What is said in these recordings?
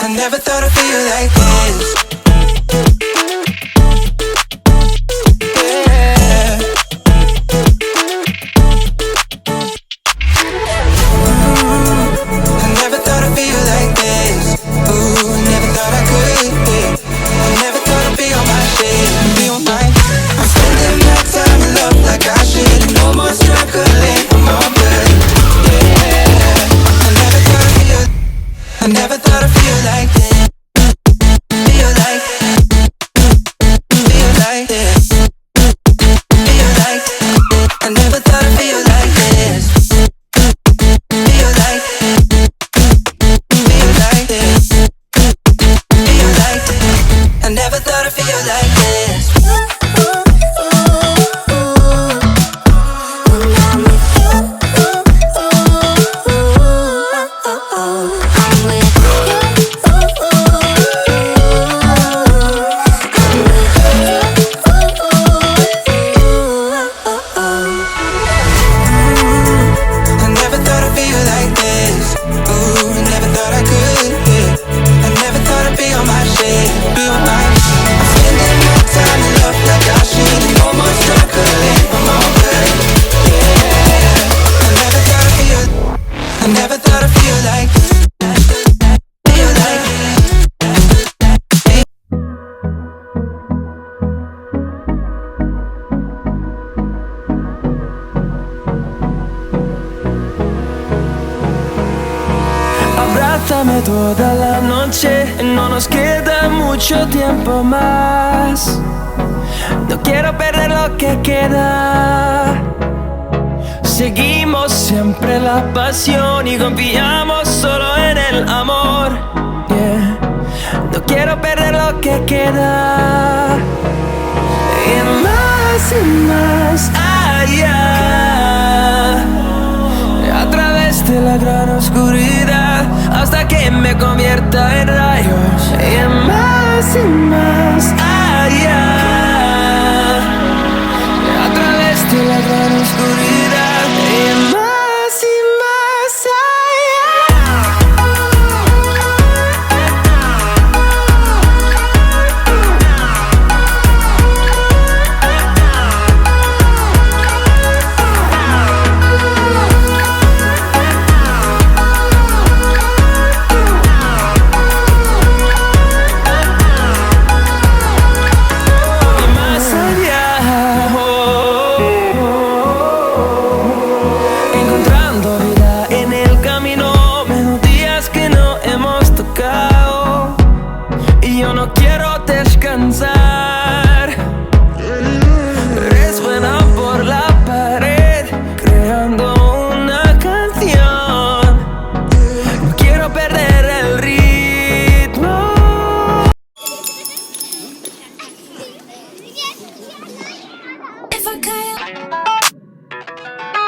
I never thought I'd feel like this. Yeah. I never thought I'd feel like this. Ooh, never thought I could. Yeah. I never thought I'd be on my shit, be on my. I'm spending my time in love like I should. No more struggling, I'm all good. Yeah. I never thought I'd feel like this. Feel like this. Feel like I never thought I'd feel like this. Feel like this. Feel like I never thought I'd feel like this. Abrázame toda la noche, no nos queda mucho tiempo más. No quiero perder lo que queda. Seguimos siempre la pasión y confiamos solo en el amor. Yeah. No quiero perder lo que queda. Y más allá, a través de la gran oscuridad, hasta que me convierta en rayos. Y más allá, a través de la gran oscuridad. Y más allá.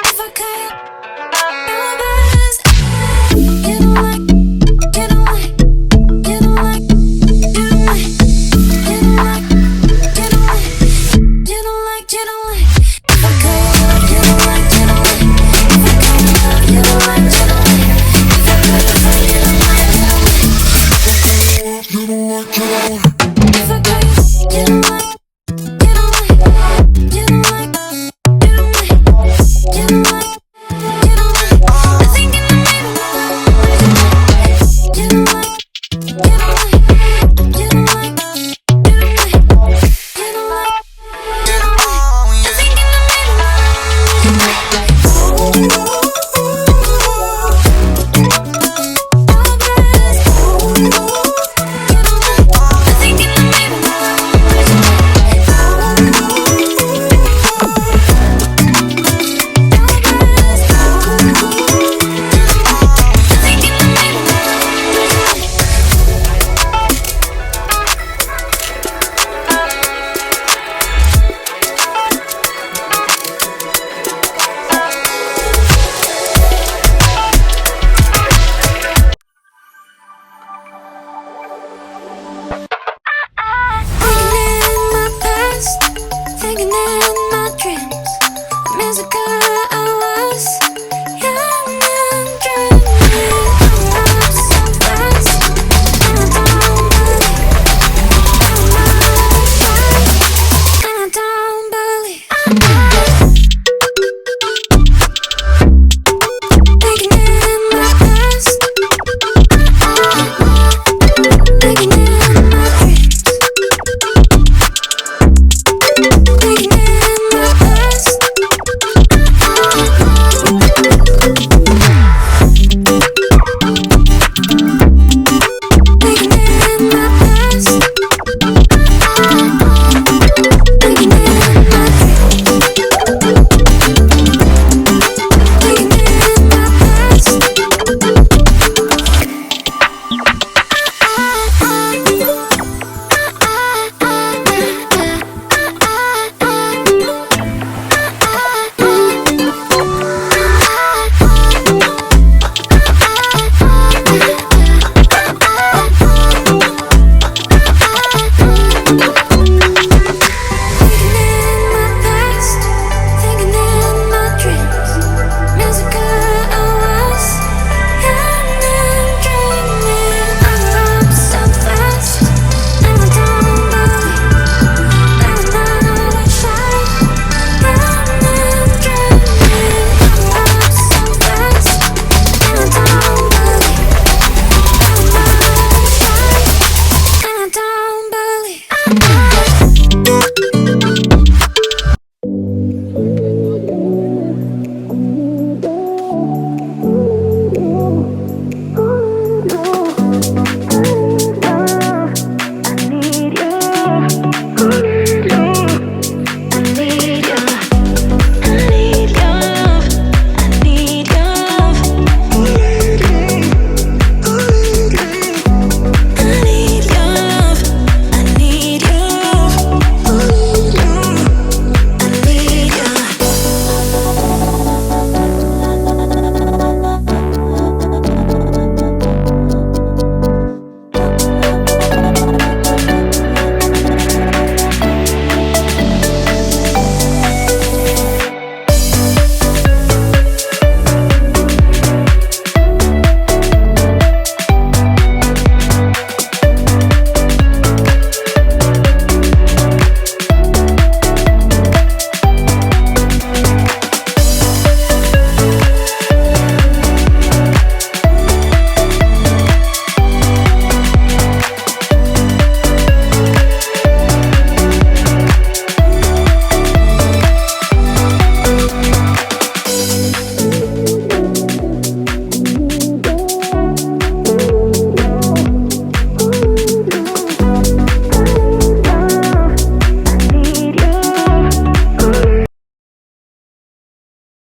If I